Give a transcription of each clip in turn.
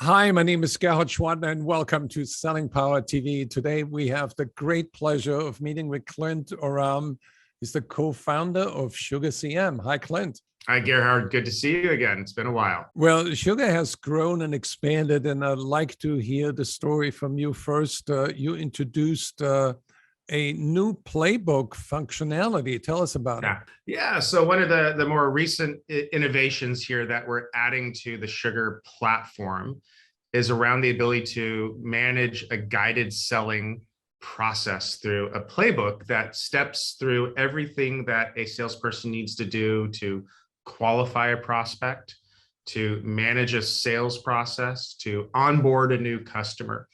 Hi, my name is Gerhard Schwantner, and welcome to Selling Power TV. Today, we have the great pleasure of meeting with Clint Oram. He's the co-founder of SugarCRM. Hi, Clint. Hi, Gerhard. Good to see you again. It's been a while. Well, Sugar has grown and expanded, and I'd like to hear the story from you first. You introduced a new playbook functionality. Tell us about it. Yeah. So one of the more recent innovations here that we're adding to the Sugar platform is around the ability to manage a guided selling process through a playbook that steps through everything that a salesperson needs to do to qualify a prospect, to manage a sales process, to onboard a new customer.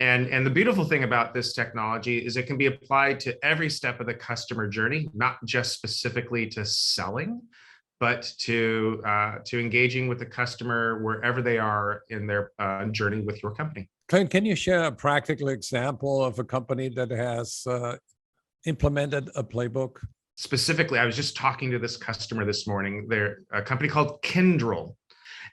And the beautiful thing about this technology is it can be applied to every step of the customer journey, not just specifically to selling, but to engaging with the customer wherever they are in their journey with your company. Clint, can you share a practical example of a company that has implemented a playbook? Specifically, I was just talking to this customer this morning. They're a company called Kyndryl,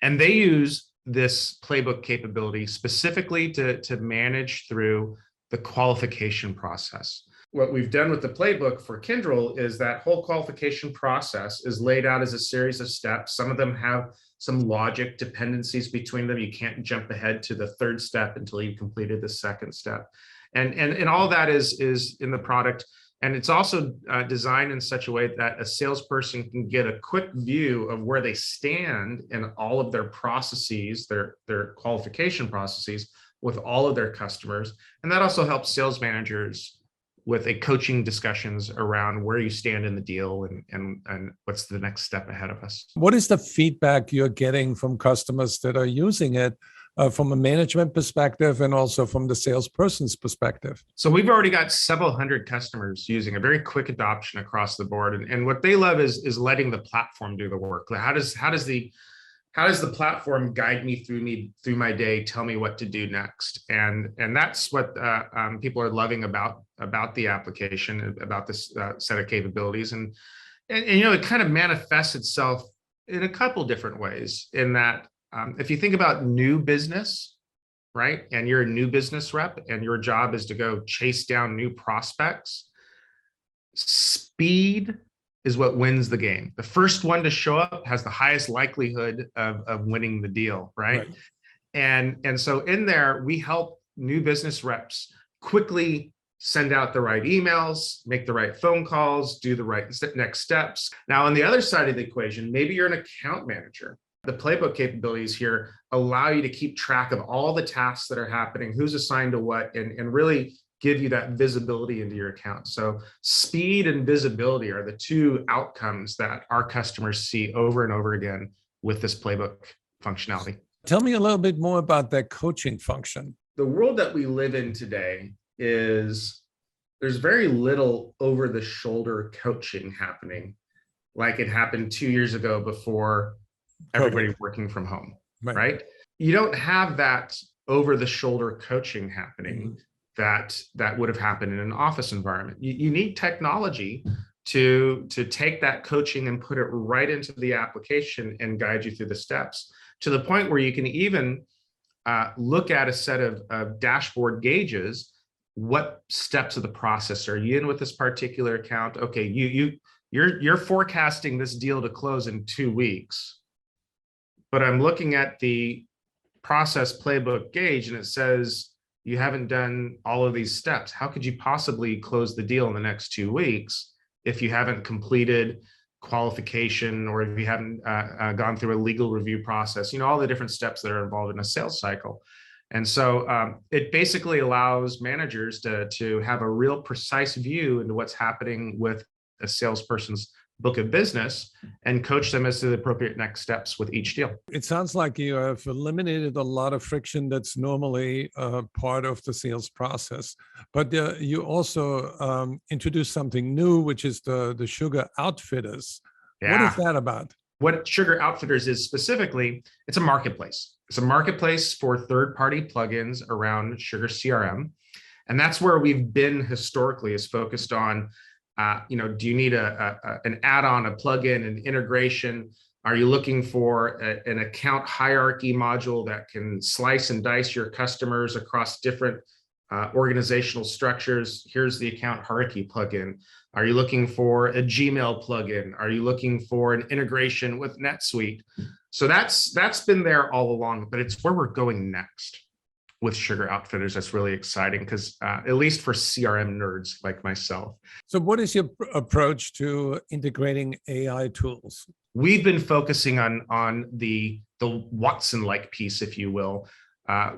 and they use this playbook capability specifically to manage through the qualification process. What we've done with the playbook for Kyndryl is that whole qualification process is laid out as a series of steps. Some of them have some logic dependencies between them. You can't jump ahead to the third step until you've completed the second step. And all that is in the product. And it's also designed in such a way that a salesperson can get a quick view of where they stand in all of their processes, their qualification processes with all of their customers. And that also helps sales managers with a coaching discussions around where you stand in the deal and what's the next step ahead of us. What is the feedback you're getting from customers that are using it? From a management perspective and also from the salesperson's perspective? So we've already got several hundred customers using a very quick adoption across the board. And what they love is letting the platform do the work. How does the platform guide me through my day, tell me what to do next? And that's what people are loving about the application, about this set of capabilities. And you know, it kind of manifests itself in a couple different ways in that if you think about new business, right? And you're a new business rep and your job is to go chase down new prospects. Speed is what wins the game. The first one to show up has the highest likelihood of winning the deal, right? And so in there, we help new business reps quickly send out the right emails, make the right phone calls, do the right next steps. Now, on the other side of the equation, maybe you're an account manager. The playbook capabilities here allow you to keep track of all the tasks that are happening, who's assigned to what, and really give you that visibility into your account. So speed and visibility are the two outcomes that our customers see over and over again with this playbook functionality. Tell me a little bit more about that coaching function. The world that we live in today is there's very little over-the-shoulder coaching happening like it happened 2 years ago before everybody working from home, right? You don't have that over-the-shoulder coaching happening that would have happened in an office environment. You need technology to take that coaching and put it right into the application and guide you through the steps to the point where you can even look at a set of dashboard gauges. What steps of the process are you in with this particular account? Okay, you're forecasting this deal to close in 2 weeks. But I'm looking at the process playbook gauge and it says you haven't done all of these steps. How could you possibly close the deal in the next 2 weeks if you haven't completed qualification or if you haven't gone through a legal review process? You know, all the different steps that are involved in a sales cycle. And so it basically allows managers to have a real precise view into what's happening with a salesperson's book of business and coach them as to the appropriate next steps with each deal. It sounds like you have eliminated a lot of friction that's normally part of the sales process, but you also introduced something new, which is the Sugar Outfitters. What is that about? What Sugar Outfitters is specifically, it's a marketplace. It's a marketplace for third-party plugins around SugarCRM. And that's where we've been historically, is focused on do you need an add-on, a plugin, an integration Are you looking for an account hierarchy module that can slice and dice your customers across different organizational structures? Here's the account hierarchy plugin. Are you looking for a Gmail plugin? Are you looking for an integration with NetSuite? So that's been there all along, but it's where we're going next with Sugar Outfitters. That's really exciting because at least for CRM nerds like myself. So what is your approach to integrating AI tools? We've been focusing on the Watson-like piece, if you will,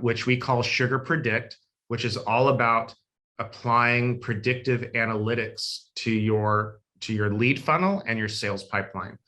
which we call Sugar Predict, which is all about applying predictive analytics to your lead funnel and your sales pipeline.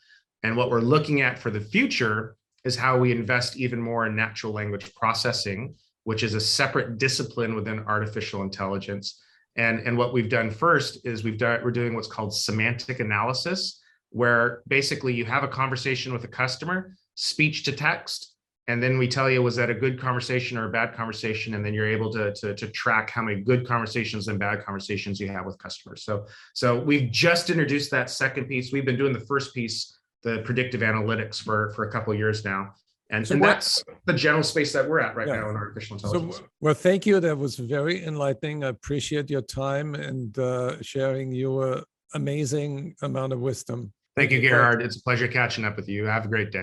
And what we're looking at for the future is how we invest even more in natural language processing, which is a separate discipline within artificial intelligence. And what we've done first is we're doing what's called semantic analysis, where basically you have a conversation with a customer, speech to text, and then we tell you, was that a good conversation or a bad conversation? And then you're able to track how many good conversations and bad conversations you have with customers. So we've just introduced that second piece. We've been doing the first piece, the predictive analytics, for a couple of years now. And that's the general space that we're at right now in artificial intelligence. So, well, thank you. That was very enlightening. I appreciate your time and sharing your amazing amount of wisdom. Thank you, Gerhard. It's a pleasure catching up with you. Have a great day.